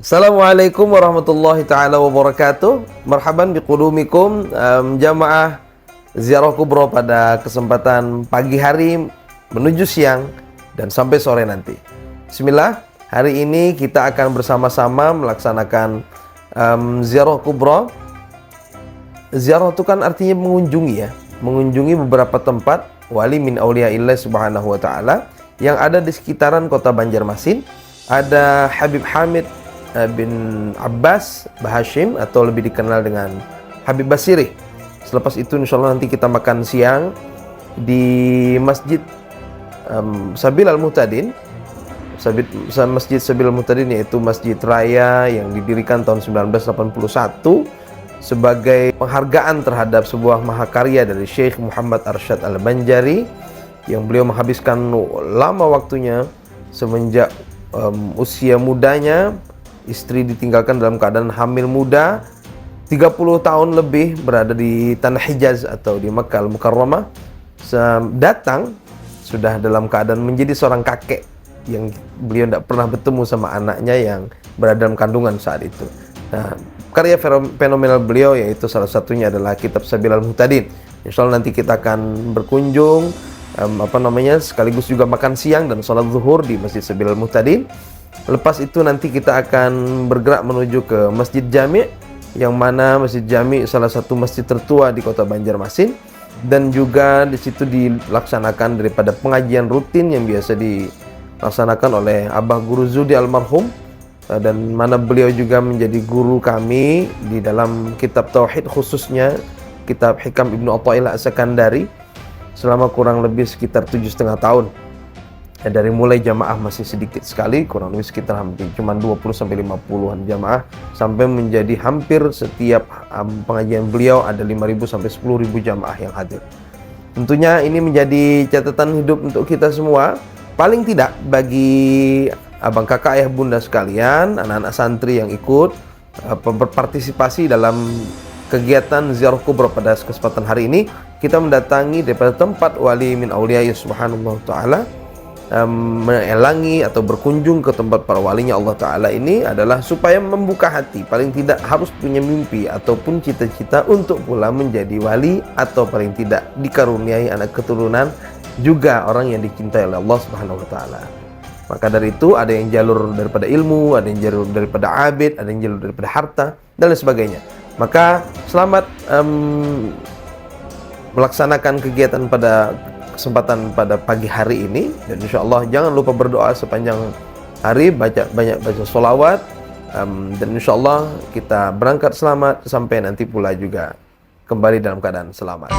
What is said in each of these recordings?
Assalamualaikum warahmatullahi ta'ala wabarakatuh. Marhaban biqudumikum jamaah ziarah kubro pada kesempatan pagi hari menuju siang dan sampai sore nanti. Bismillah, hari ini kita akan bersama-sama melaksanakan ziarah kubro. Ziarah itu kan artinya mengunjungi ya, mengunjungi beberapa tempat wali min auliyaillah subhanahu wa ta'ala yang ada di sekitaran kota Banjarmasin. Ada Habib Hamid bin Abbas Bahashim atau lebih dikenal dengan Habib Basiri. Selepas itu insyaallah nanti kita makan siang di Masjid Sabil Al-Muhtadin. Masjid Sabil Al-Muhtadin yaitu masjid raya yang didirikan tahun 1981 sebagai penghargaan terhadap sebuah mahakarya dari Syekh Muhammad Arsyad Al-Banjari yang beliau menghabiskan lama waktunya semenjak usia mudanya. Istri ditinggalkan dalam keadaan hamil muda, 30 tahun lebih berada di tanah Hijaz atau di Makkah Al-Mukarramah. Datang sudah dalam keadaan menjadi seorang kakek yang beliau tidak pernah bertemu sama anaknya yang berada dalam kandungan saat itu. Nah, karya fenomenal beliau yaitu salah satunya adalah kitab Sabil Al-Muhtadin. Insyaallah nanti kita akan berkunjung sekaligus juga makan siang dan sholat zuhur di Masjid Sabil Al-Muhtadin. Lepas itu nanti kita akan bergerak menuju ke Masjid Jami', yang mana Masjid Jami' salah satu masjid tertua di kota Banjarmasin, dan juga di situ dilaksanakan daripada pengajian rutin yang biasa dilaksanakan oleh Abah Guru Zudi almarhum, dan mana beliau juga menjadi guru kami di dalam kitab tauhid, khususnya kitab Hikam Ibnu Athaillah As-Sakandari selama kurang lebih sekitar 7,5 tahun. Dari mulai jamaah masih sedikit sekali, kurang lebih sekitar hampir cuma 20-50an jamaah, sampai menjadi hampir setiap pengajian beliau ada 5.000 sampai 10.000 jamaah yang hadir. Tentunya ini menjadi catatan hidup untuk kita semua, paling tidak bagi abang kakak ayah bunda sekalian, anak-anak santri yang ikut berpartisipasi dalam kegiatan ziarah kubra pada kesempatan hari ini. Kita mendatangi daripada tempat wali min auliya subhanahu wa ta'ala, menelangi atau berkunjung ke tempat para walinya Allah Ta'ala ini adalah supaya membuka hati, paling tidak harus punya mimpi ataupun cita-cita untuk pula menjadi wali, atau paling tidak dikaruniai anak keturunan juga orang yang dicintai oleh Allah Subhanahu Wa Ta'ala. Maka dari itu ada yang jalur daripada ilmu, ada yang jalur daripada abid, ada yang jalur daripada harta dan lain sebagainya. Maka selamat melaksanakan kegiatan pada kesempatan pada pagi hari ini, dan insyaallah jangan lupa berdoa sepanjang hari, banyak baca sholawat, dan insyaallah kita berangkat selamat sampai nanti pula juga kembali dalam keadaan selamat.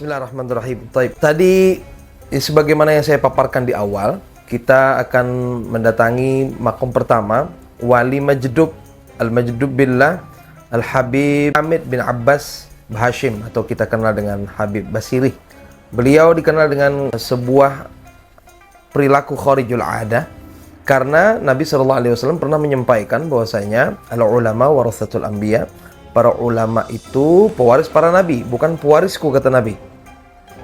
Bismillahirrahmanirrahim. Taib. Tadi sebagaimana yang saya paparkan di awal, kita akan mendatangi makom pertama, Wali Majdub Al-Majdub Billah Al-Habib Hamid bin Abbas Hashim, atau kita kenal dengan Habib Basiri. Beliau dikenal dengan sebuah perilaku kharijul adah, karena Nabi SAW pernah menyampaikan bahwasanya al-ulama warasatul anbiya, para ulama itu pewaris para nabi, bukan pewarisku, kata Nabi.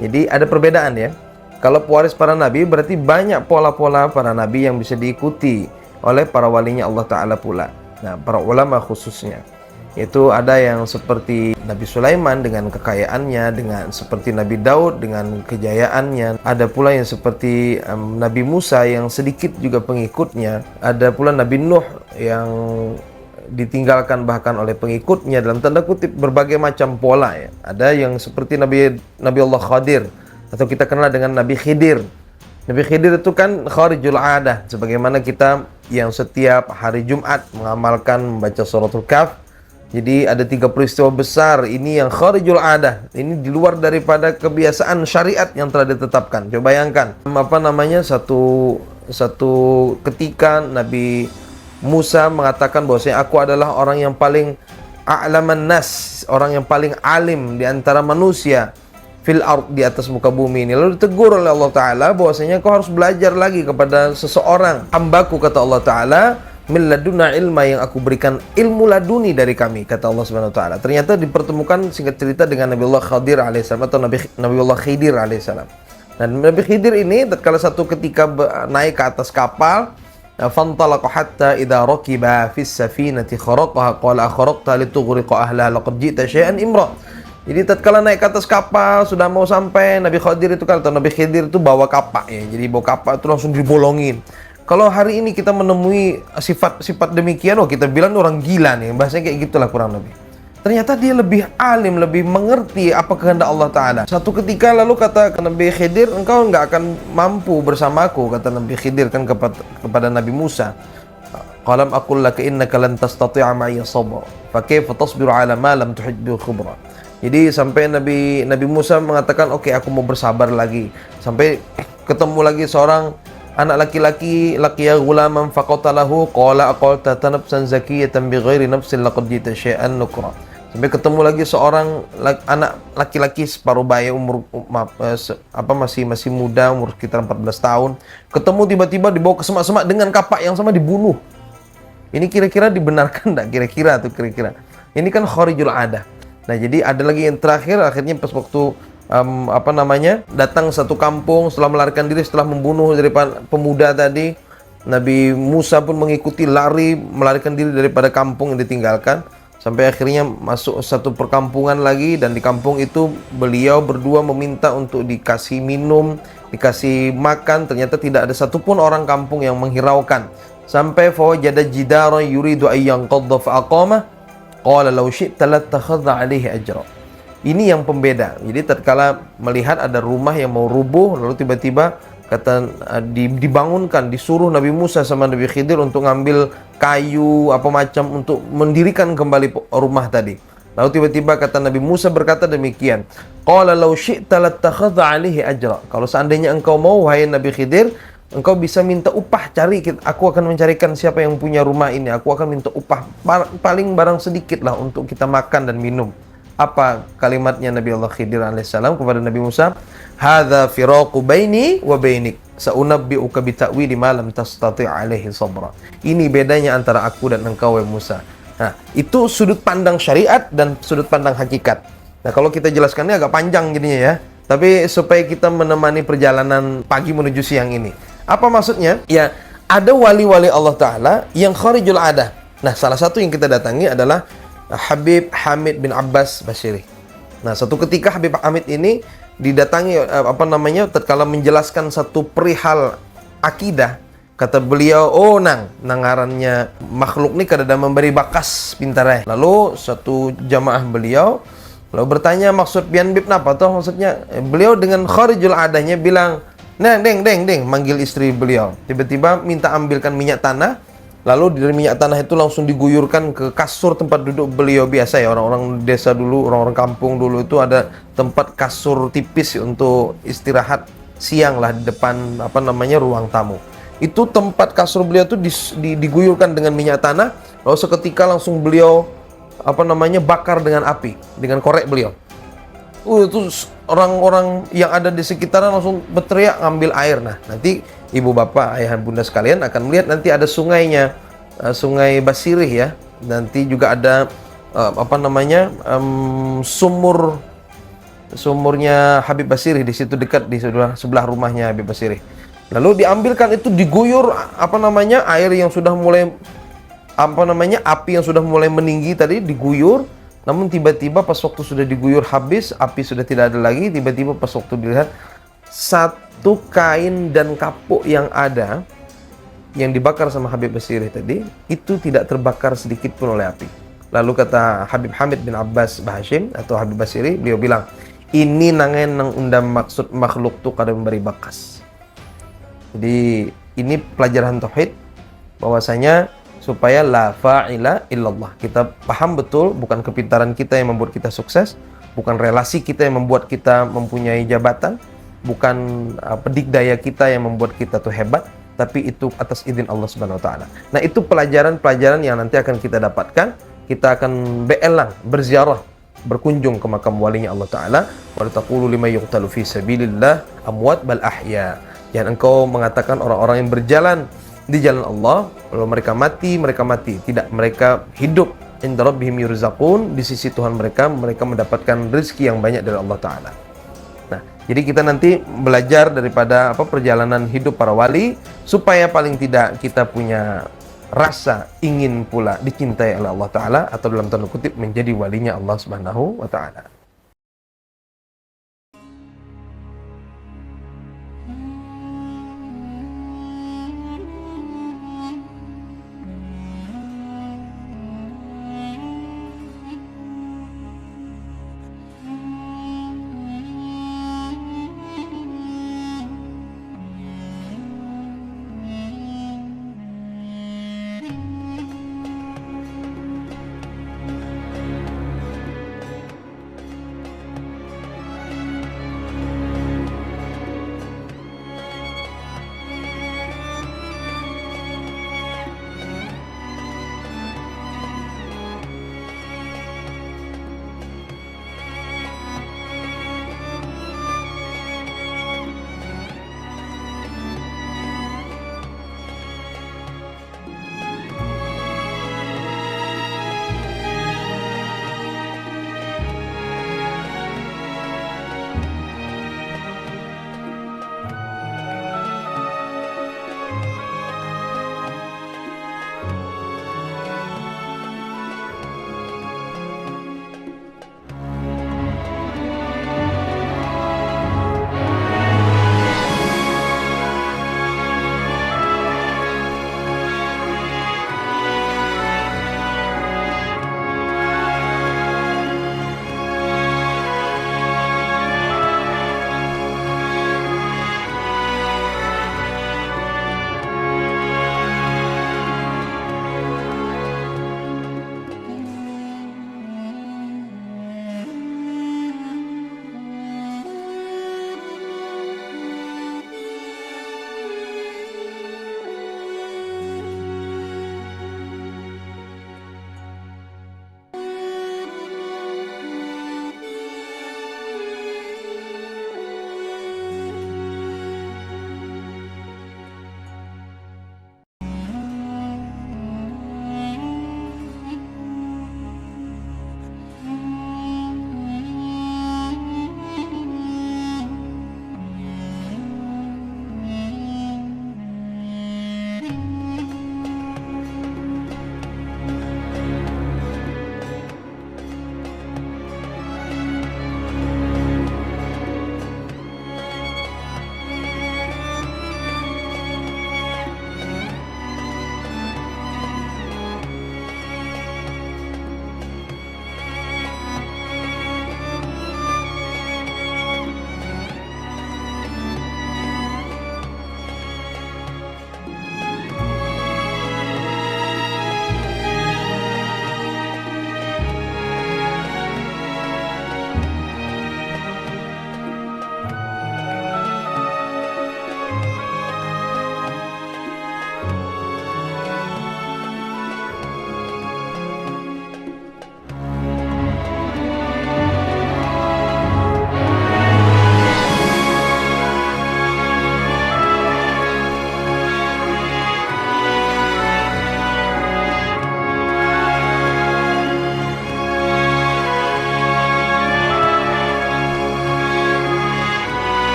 Jadi ada perbedaan ya. Kalau pewaris para nabi berarti banyak pola-pola para nabi yang bisa diikuti oleh para walinya Allah Ta'ala pula. Nah, para ulama khususnya, itu ada yang seperti Nabi Sulaiman dengan kekayaannya, dengan seperti Nabi Daud dengan kejayaannya. Ada pula yang seperti Nabi Musa yang sedikit juga pengikutnya. Ada pula Nabi Nuh yang ditinggalkan bahkan oleh pengikutnya, dalam tanda kutip berbagai macam pola ya. Ada yang seperti Nabi Allah Khadir, atau kita kenal dengan Nabi Khidir. Nabi Khidir itu kan kharijul adah, sebagaimana kita yang setiap hari Jumat mengamalkan membaca suratul Kahf. Jadi ada 3 peristiwa besar ini yang kharijul adah, ini di luar daripada kebiasaan syariat yang telah ditetapkan. Coba bayangkan, satu ketika Nabi Musa mengatakan bahwasanya aku adalah orang yang paling a'laman nas, orang yang paling alim di antara manusia fil ard, di atas muka bumi ini. Lalu ditegur oleh Allah Ta'ala bahwasanya kau harus belajar lagi kepada seseorang hambaku, kata Allah Ta'ala, min laduna ilma, yang aku berikan ilmu laduni dari kami, kata Allah Subhanahu Wa Ta'ala. Ternyata dipertemukan singkat cerita dengan Nabi Allah Khadir alaihissalam, atau Nabi Allah Khidir alaihissalam. Dan Nabi Khidir ini tatkala satu ketika naik ke atas kapal, fantalaqa hatta idza raqiba fis safinati kharaqaha qala akharaqta litughriqa ahlaha laqad ji'ta syai'an imra. Jadi tatkala naik ke atas kapal sudah mau sampai, Nabi Khidir itu kan, atau Nabi Khidir itu bawa kapak ya. Jadi bawa kapak itu langsung dibolongin. Kalau hari ini kita menemui sifat demikian, kita bilang orang gila nih, bahasanya kayak gitulah kurang lebih. Ternyata dia lebih alim, lebih mengerti apa kehendak Allah Ta'ala. Satu ketika lalu kata Nabi Khidir, engkau nggak akan mampu bersamaku, kata Nabi Khidir kan kepada Nabi Musa. Qalam aqul laka innaka lan tastati'a ma'iya sabra, fa kaifa tasbiru 'ala ma lam tuhit bihi khubra. Jadi sampai Nabi Musa mengatakan, oke, aku mau bersabar lagi. Sampai ketemu lagi seorang anak laki-laki, laqiya ghulaman faqatalahu qala aqalta nafsan zakiyatan bighairi nafsin laqad jita syai'an nukra. Sampai ketemu lagi seorang anak laki-laki separuh baya, masih muda, umur sekitar 14 tahun. Ketemu tiba-tiba dibawa ke semak-semak dengan kapak yang sama, dibunuh. Ini kira-kira dibenarkan enggak? Kira-kira. Ini kan kharijul adah. Nah, jadi ada lagi yang terakhir, akhirnya pas waktu datang satu kampung setelah melarikan diri, setelah membunuh daripada pemuda tadi, Nabi Musa pun mengikuti, lari melarikan diri daripada kampung yang ditinggalkan, sampai akhirnya masuk satu perkampungan lagi, dan di kampung itu beliau berdua meminta untuk dikasih minum, dikasih makan. Ternyata tidak ada satupun orang kampung yang menghiraukan, sampai fawajada jidaran yuridu ayyanqadha fa'aqama qala law syi'ta lattakhadha 'alaihi ajra. Ini yang pembeda. Jadi tatkala melihat ada rumah yang mau rubuh, lalu tiba-tiba dibangunkan, disuruh Nabi Musa sama Nabi Khidir untuk ngambil kayu apa macam untuk mendirikan kembali rumah tadi. Lalu tiba-tiba kata Nabi Musa berkata demikian, qala law syi'ta lattakhadha 'alaihi ajra. Kalau seandainya engkau mau, wahai Nabi Khidir, engkau bisa minta upah, aku akan mencarikan siapa yang punya rumah ini, aku akan minta upah paling barang sedikit lah untuk kita makan dan minum. Apa kalimatnya Nabi Allah Khidir alaihissalam kepada Nabi Musa? Hadza firaqu baini wa bainik, saunabbi'uka bi ta'wili ma lam tastati' alaihi sabra. Ini bedanya antara aku dan engkau, wahai Musa. Nah, itu sudut pandang syariat dan sudut pandang hakikat. Nah, kalau kita jelaskannya agak panjang jadinya ya. Tapi supaya kita menemani perjalanan pagi menuju siang ini. Apa maksudnya? Ya, ada wali-wali Allah Ta'ala yang kharijul adah. Nah, salah satu yang kita datangi adalah Habib Hamid bin Abbas Basiri. Nah, satu ketika Habib Hamid ini didatangi tatkala menjelaskan satu perihal akidah, kata beliau, nangarannya makhluk ni kada memberi bakas pintarnya. Lalu satu jamaah beliau lalu bertanya, maksud pian bib napa toh maksudnya? Beliau dengan kharijul adanya bilang, nah deng manggil istri beliau. Tiba-tiba minta ambilkan minyak tanah, Lalu dari minyak tanah itu langsung diguyurkan ke kasur tempat duduk beliau biasa ya. Orang-orang desa dulu, orang-orang kampung dulu itu ada tempat kasur tipis untuk istirahat siang lah di depan ruang tamu. Itu tempat kasur beliau itu diguyurkan dengan minyak tanah. Lalu seketika langsung beliau bakar dengan api, dengan korek beliau. Itu orang-orang yang ada di sekitaran langsung berteriak ngambil air. Nah, nanti ibu bapak, ayah bunda sekalian akan melihat nanti ada sungainya, Sungai Basirih ya. Nanti juga ada sumurnya Habib Basirih di situ dekat di sebelah rumahnya Habib Basirih. Lalu diambilkan itu diguyur air yang sudah mulai api yang sudah mulai meninggi tadi diguyur. Namun tiba-tiba pas waktu sudah diguyur habis, api sudah tidak ada lagi, tiba-tiba pas waktu dilihat, satu kain dan kapuk yang ada, yang dibakar sama Habib Basirih tadi, itu tidak terbakar sedikit pun oleh api. Lalu kata Habib Hamid bin Abbas Bahashim, atau Habib Basirih, beliau bilang, ini nangen nang undang maksud makhluk tu kada memberi bakas. Jadi ini pelajaran tauhid, bahwasanya supaya la fa'ila illallah. Kita paham betul bukan kepintaran kita yang membuat kita sukses, bukan relasi kita yang membuat kita mempunyai jabatan, bukan dikdaya kita yang membuat kita tuh hebat, tapi itu atas izin Allah Subhanahu wa taala. Nah, itu pelajaran-pelajaran yang nanti akan kita dapatkan. Kita akan be'elang, berziarah, berkunjung ke makam walinya Allah taala. Wa taqulu liman yuqtalu fi sabilillah amwat bal ahya. Jangan engkau mengatakan orang-orang yang berjalan di jalan Allah, kalau mereka mati. Tidak, mereka hidup. Inda rabbihim yurzaqun, di sisi Tuhan mereka mendapatkan rezeki yang banyak dari Allah Ta'ala. Nah, jadi kita nanti belajar daripada perjalanan hidup para wali, supaya paling tidak kita punya rasa ingin pula dicintai oleh Allah Ta'ala, atau dalam tanda kutip menjadi walinya Allah Subhanahu wa Ta'ala.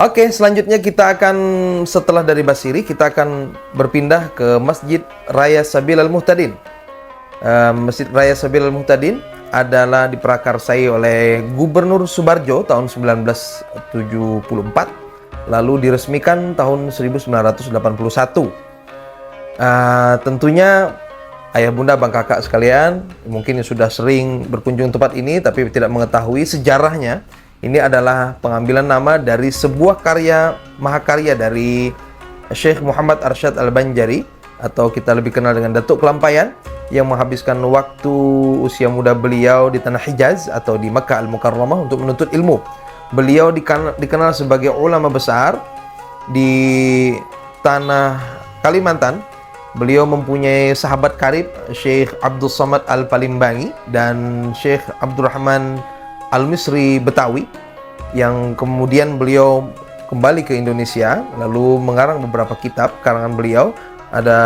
Oke, selanjutnya kita akan, setelah dari Basiri, kita akan berpindah ke Masjid Raya Sabil Al-Muhtadin. Masjid Raya Sabil Al-Muhtadin adalah diprakarsai oleh Gubernur Subarjo tahun 1974, lalu diresmikan tahun 1981. Tentunya ayah bunda bang kakak sekalian mungkin yang sudah sering berkunjung tempat ini tapi tidak mengetahui sejarahnya. Ini adalah pengambilan nama dari sebuah karya mahakarya dari Syekh Muhammad Arsyad Al-Banjari, atau kita lebih kenal dengan Datuk Kelampayan, yang menghabiskan waktu usia muda beliau di tanah Hijaz atau di Makkah Al-Mukarramah untuk menuntut ilmu. Beliau dikenal sebagai ulama besar di tanah Kalimantan. Beliau mempunyai sahabat karib Syekh Abdul Samad Al-Palimbangi dan Syekh Abdurrahman Al-Misri Betawi, yang kemudian beliau kembali ke Indonesia lalu mengarang beberapa kitab karangan beliau. Ada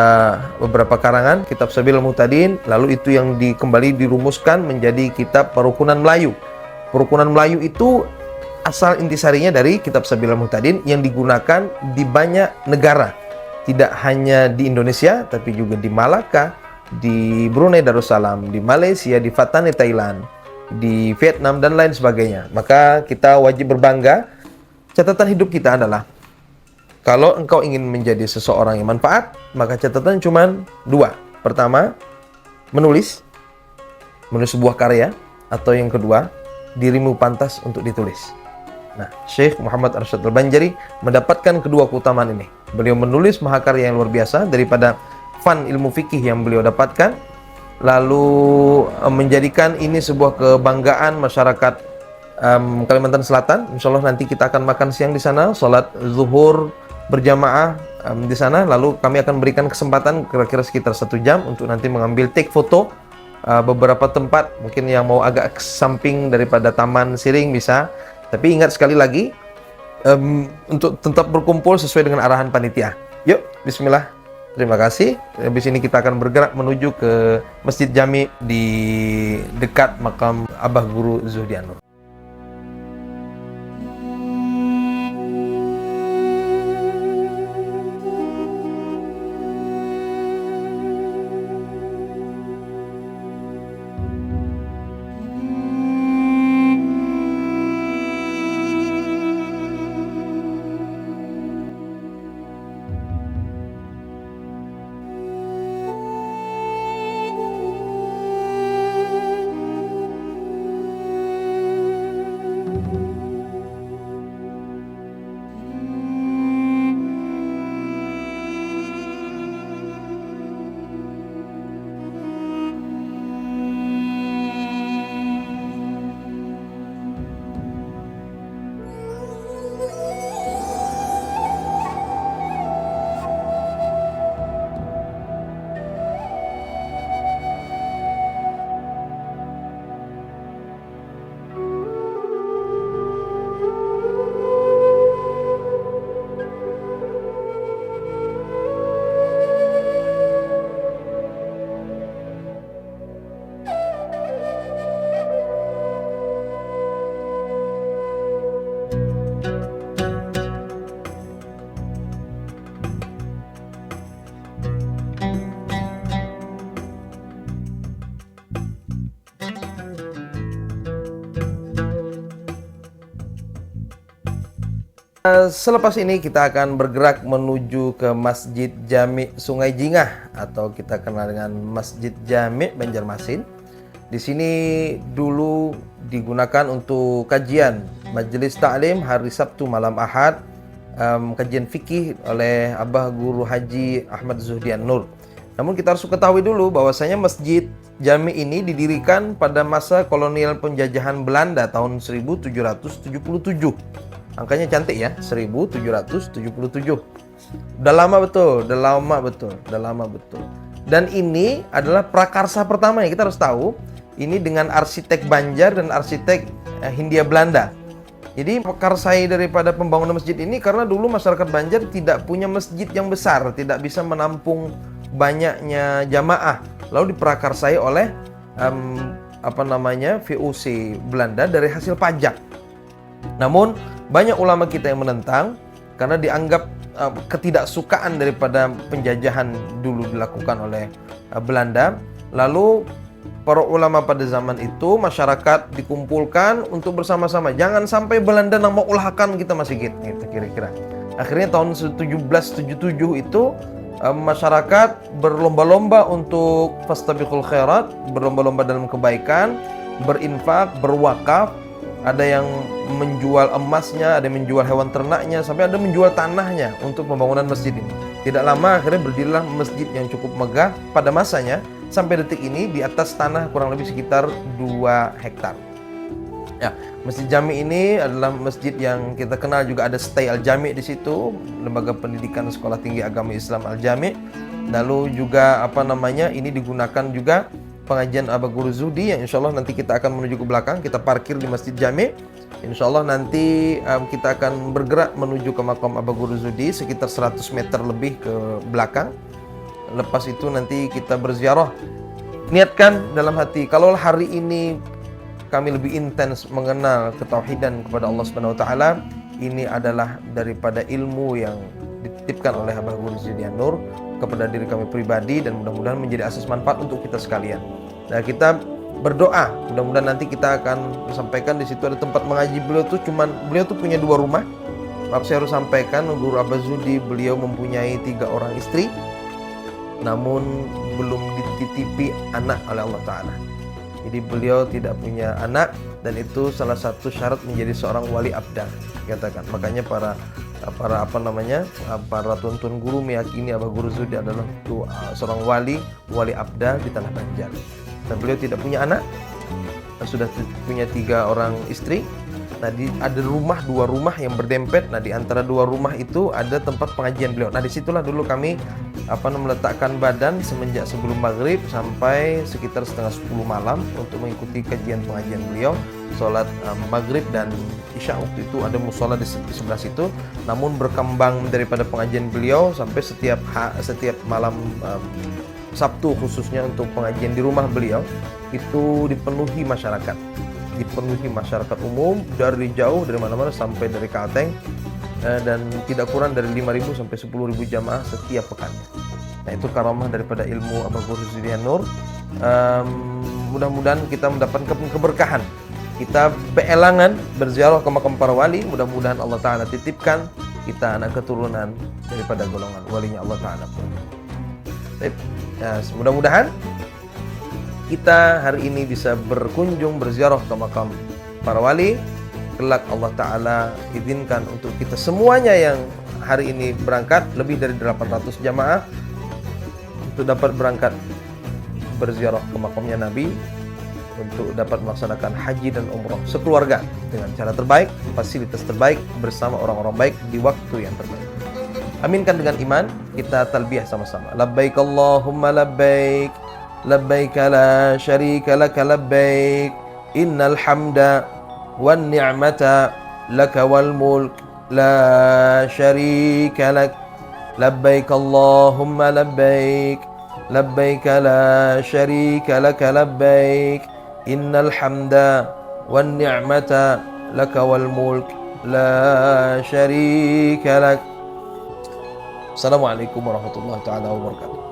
beberapa karangan kitab Sabil Al-Muhtadin, lalu itu yang kembali dirumuskan menjadi kitab Perukunan Melayu. Perukunan Melayu itu asal intisarinya dari kitab Sabil Al-Muhtadin yang digunakan di banyak negara, tidak hanya di Indonesia tapi juga di Malaka, di Brunei Darussalam, di Malaysia, di Fatane Thailand, di Vietnam dan lain sebagainya. Maka kita wajib berbangga. Catatan hidup kita adalah, kalau engkau ingin menjadi seseorang yang manfaat, maka catatan cuma dua. Pertama, menulis sebuah karya, atau yang kedua, dirimu pantas untuk ditulis. Nah, Syekh Muhammad Arsyad Al-Banjari mendapatkan kedua keutamaan ini. Beliau menulis mahakarya yang luar biasa daripada fan ilmu fikih yang beliau dapatkan, lalu menjadikan ini sebuah kebanggaan masyarakat Kalimantan Selatan. Insya Allah nanti kita akan makan siang di sana, sholat zuhur berjamaah di sana, lalu kami akan berikan kesempatan kira-kira sekitar 1 jam untuk nanti mengambil take foto beberapa tempat, mungkin yang mau agak samping daripada Taman Siring bisa. Tapi ingat sekali lagi, untuk tetap berkumpul sesuai dengan arahan panitia. Yuk, bismillah. Terima kasih. Habis ini kita akan bergerak menuju ke Masjid Jami di dekat makam Abah Guru Zuhdi An-Nur. Selepas ini kita akan bergerak menuju ke Masjid Jami Sungai Jingah, atau kita kenal dengan Masjid Jami Banjarmasin. Di sini dulu digunakan untuk kajian majelis taklim hari Sabtu malam Ahad, kajian fikih oleh Abah Guru Haji Ahmad Zuhdi An-Nur. Namun kita harus ketahui dulu bahwasanya Masjid Jami ini didirikan pada masa kolonial penjajahan Belanda tahun 1777. Angkanya cantik ya, 1777. Udah lama betul. Dan ini adalah prakarsa pertama yang kita harus tahu. Ini dengan arsitek Banjar dan arsitek Hindia Belanda. Jadi prakarsai daripada pembangunan masjid ini karena dulu masyarakat Banjar tidak punya masjid yang besar, tidak bisa menampung banyaknya jamaah. Lalu diprakarsai oleh VOC Belanda dari hasil pajak. Namun Banyak ulama kita yang menentang karena dianggap ketidaksukaan daripada penjajahan dulu dilakukan oleh Belanda. Lalu para ulama pada zaman itu, masyarakat dikumpulkan untuk bersama-sama. Jangan sampai Belanda nak mau ulahkan kita masih gitu kira-kira. Akhirnya tahun 1777 itu masyarakat berlomba-lomba untuk fastabiqul khairat, berlomba-lomba dalam kebaikan, berinfak, berwakaf. Ada yang menjual emasnya, ada yang menjual hewan ternaknya, sampai ada menjual tanahnya untuk pembangunan masjid ini. Tidak lama akhirnya berdirilah masjid yang cukup megah pada masanya. Sampai detik ini di atas tanah kurang lebih sekitar 2 hektar. Ya, Masjid Jami ini adalah masjid yang kita kenal, juga ada Stay Al-Jami di situ, lembaga pendidikan Sekolah Tinggi Agama Islam Al-Jami. Lalu juga ini digunakan juga pengajian Aba Guru Zudi, yang insya Allah nanti kita akan menuju ke belakang, kita parkir di Masjid Jami. Insya Allah nanti kita akan bergerak menuju ke makam Aba Guru Zudi sekitar 100 meter lebih ke belakang. Lepas itu nanti kita berziarah. Niatkan dalam hati, kalau hari ini kami lebih intens mengenal ketauhidan kepada Allah Subhanahu wa taala, ini adalah daripada ilmu yang dititipkan oleh Abah Guru Zudi An-Nur kepada diri kami pribadi, dan mudah-mudahan menjadi asas manfaat untuk kita sekalian. Nah, kita berdoa, mudah-mudahan nanti kita akan sampaikan di situ ada tempat mengaji beliau tuh punya 2 rumah. Maaf, saya harus sampaikan, Guru Abah Zudi beliau mempunyai 3 orang istri, namun belum dititipi anak oleh Allah Ta'ala. Jadi beliau tidak punya anak, dan itu salah satu syarat menjadi seorang wali abda, katakan. Makanya para tuan-tuan guru meyakini Abah Guru Zudi adalah seorang wali abda di tanah Banjar. Dan beliau tidak punya anak, sudah punya 3 orang istri. Nah, ada 2 rumah yang berdempet. Nah, di antara 2 rumah itu ada tempat pengajian beliau. Nah, disitulah dulu kami meletakkan badan semenjak sebelum maghrib sampai sekitar setengah 10 malam untuk mengikuti kajian pengajian beliau. Sholat maghrib dan isya waktu itu ada musola di sebelah situ. Namun berkembang daripada pengajian beliau sampai setiap malam Sabtu khususnya untuk pengajian di rumah beliau itu dipenuhi masyarakat umum dari jauh, dari mana-mana, sampai dari Kalteng, dan tidak kurang dari 5.000 sampai 10.000 jamaah setiap pekannya. Nah, itu karamah daripada ilmu Abah Guru Zudi An-Nur. Mudah-mudahan kita mendapatkan keberkahan. Kita beelangan berziarah ke makam para wali. Mudah-mudahan Allah Ta'ala titipkan kita anak keturunan daripada golongan walinya Allah Ta'ala. Mudah-mudahan kita hari ini bisa berkunjung berziarah ke makam para wali. Kelak Allah Ta'ala izinkan untuk kita semuanya yang hari ini berangkat, lebih dari 800 jamaah, untuk dapat berangkat berziarah ke makamnya Nabi, untuk dapat melaksanakan haji dan umrah sekeluarga dengan cara terbaik, fasilitas terbaik, bersama orang-orang baik di waktu yang terbaik. Aminkan dengan iman, kita talbiyah sama-sama. Labbaik Allahumma labbaik, labbaik la syarika laka labbaik, innal hamda wan ni'mata laka wal mulk la syarika lak, labbaik Allahumma labbaik, labbaik la syarika laka labbaik, innal hamda wan ni'mata laka wal mulk la syarika lak. Assalamualaikum warahmatullahi taala wabarakatuh.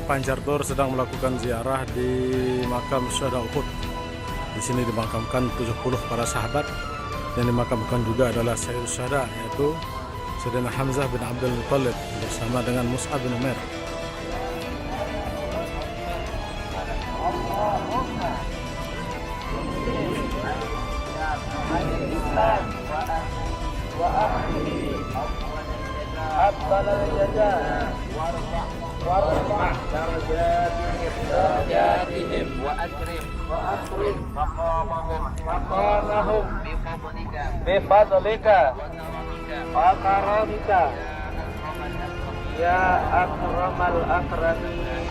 Pancar Tour sedang melakukan ziarah di makam Syuhada Uhud. Di sini dimakamkan 70 para sahabat. Yang dimakamkan juga adalah Sayyidul Syuhada, yaitu Sayyidina Hamzah bin Abdul Muttalib bersama dengan Mus'ab bin Umair. وارفع درجاتهم وأكرم مقامهم بفضلك وكرمك يا أكرم الأكرمين.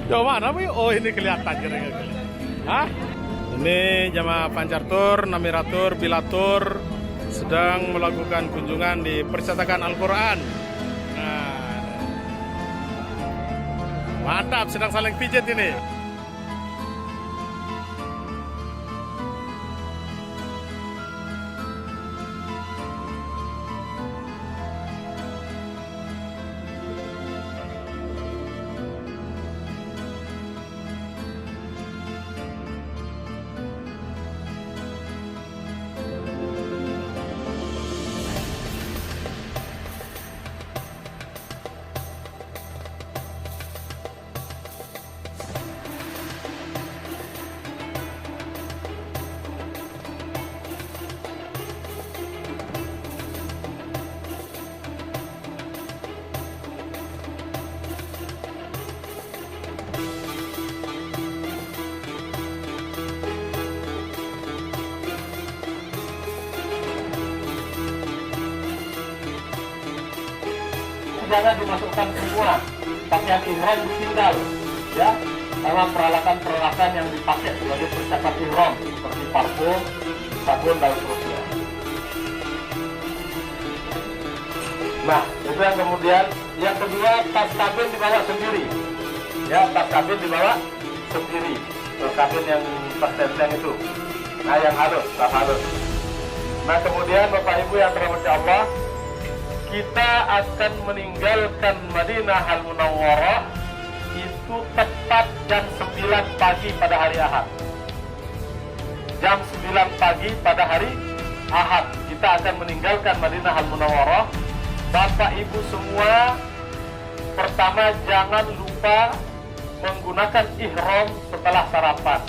Jauh mana, Bu? Oh, ini kelihatan kira-kira. Hah? Ini jamaah Pancar Tour, Namiratur, Bilatur sedang melakukan kunjungan di percetakan Al-Quran. Nah, mantap, sedang saling pijat ini. Jangan dimasukkan semua pakaian ihram ditinggal, ya, karena peralatan-peralatan yang dipakai sebagai persiapan ihram seperti parfum, sabun dan seterusnya. Nah, itu yang kemudian. Yang kedua, tas kabin dibawa sendiri, ya, tas kabin dibawa sendiri, tas kabin yang tertenteng itu, nah yang halus, tas halus. Nah kemudian Bapak Ibu yang dirahmati Allah, kita akan meninggalkan Madinah Al-Munawwarah itu tepat jam 9 pagi pada hari Ahad. Jam 9 pagi pada hari Ahad kita akan meninggalkan Madinah Al-Munawwarah. Bapak Ibu semua, pertama jangan lupa menggunakan ihram setelah sarapan.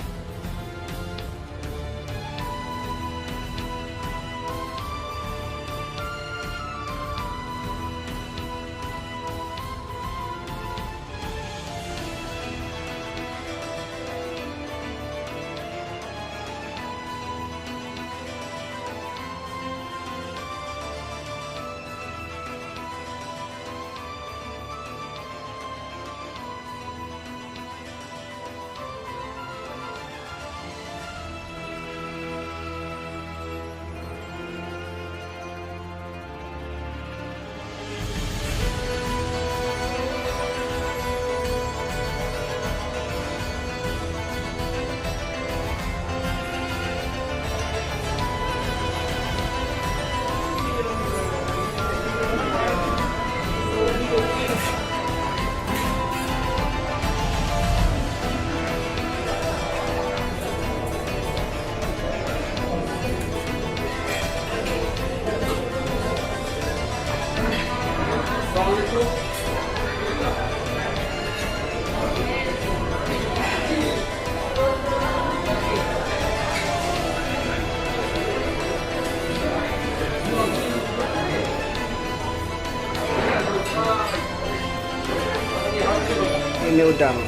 Ini udang.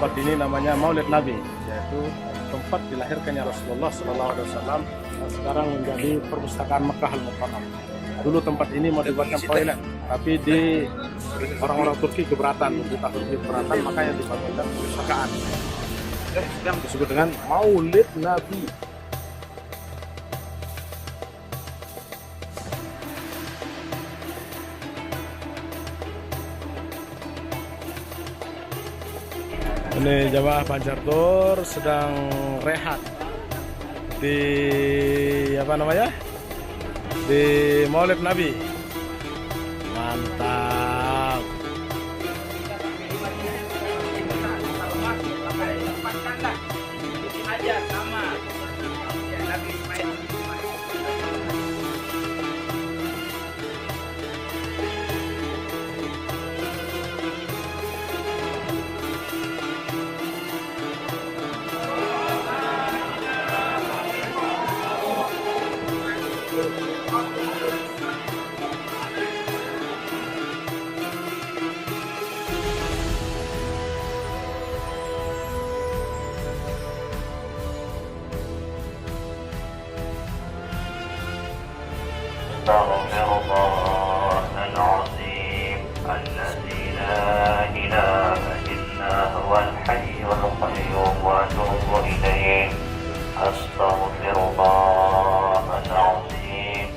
Tempat ini namanya Maulid Nabi, yaitu tempat dilahirkannya Rasulullah SAW yang sekarang menjadi perpustakaan Makkah Al-Mukarram. Dulu tempat ini mau dibuatkan toilet, tapi di orang-orang Turki keberatan, makanya dibangunkan perpustakaan. Yang disebut dengan Maulid Nabi. Ini jamaah Banjardur sedang rehat di apa namanya? Di Maulid Nabi. Mantap. أستغفر الله العظيم الذي لا إله إلا هو الحي القيوم وأتوب إليه أستغفر الله العظيم.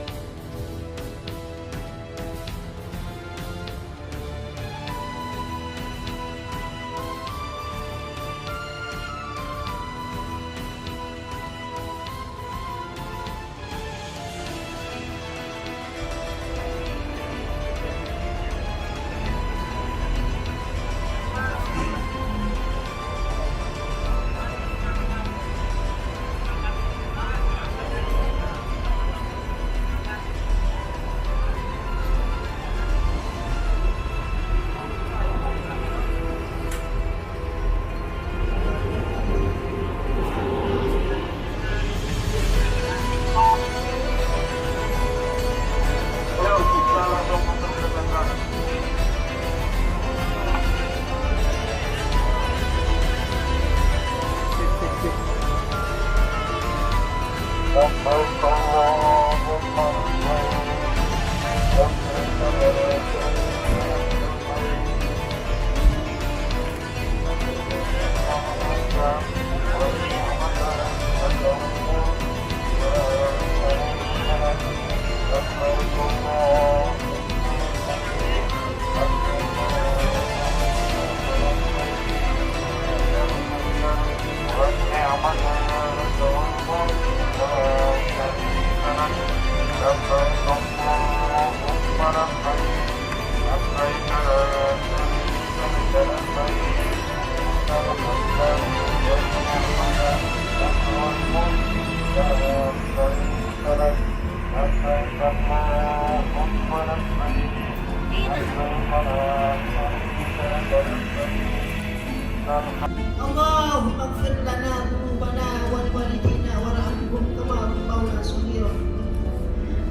اللهم اغفر لنا ذنوبنا ولوالدينا وارحمهم كما ربونا صغيرا.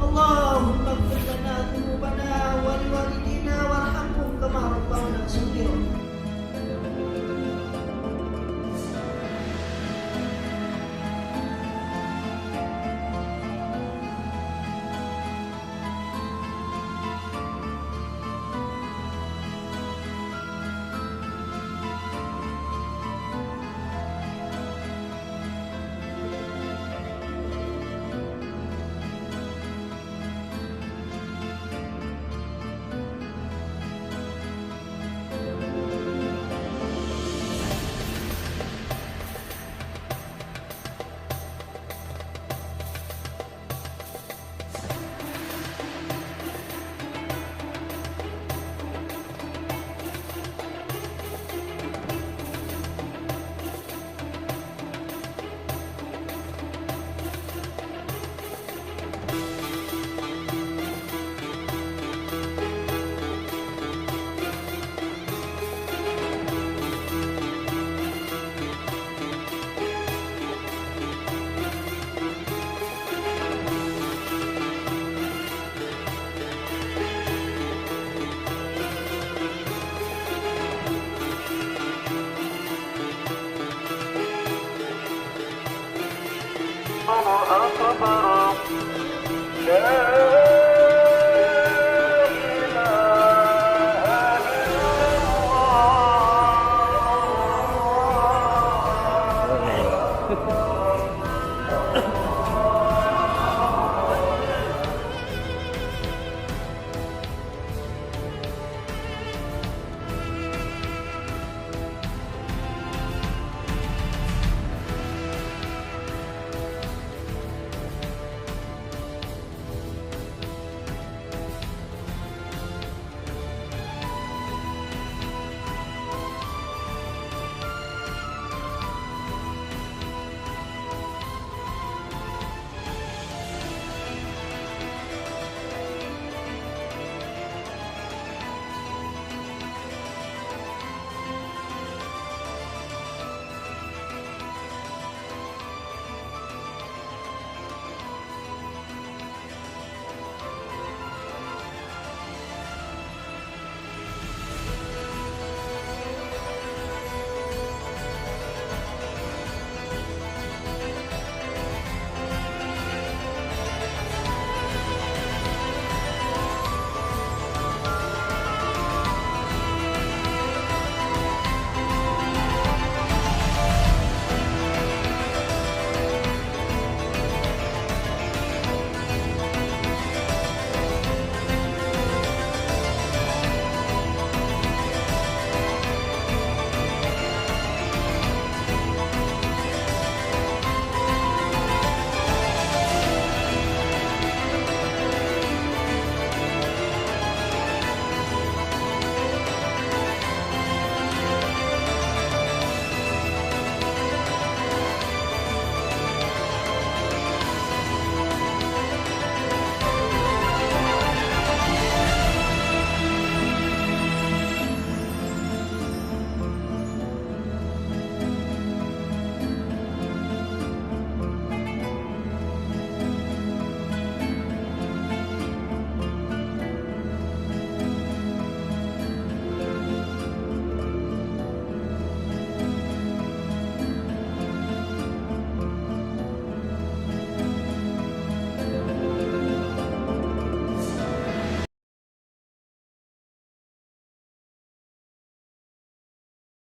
اللهم اغفر لنا ذنوبنا ولوالدينا وارحمهم كما ربونا صغيرا. أكبر لا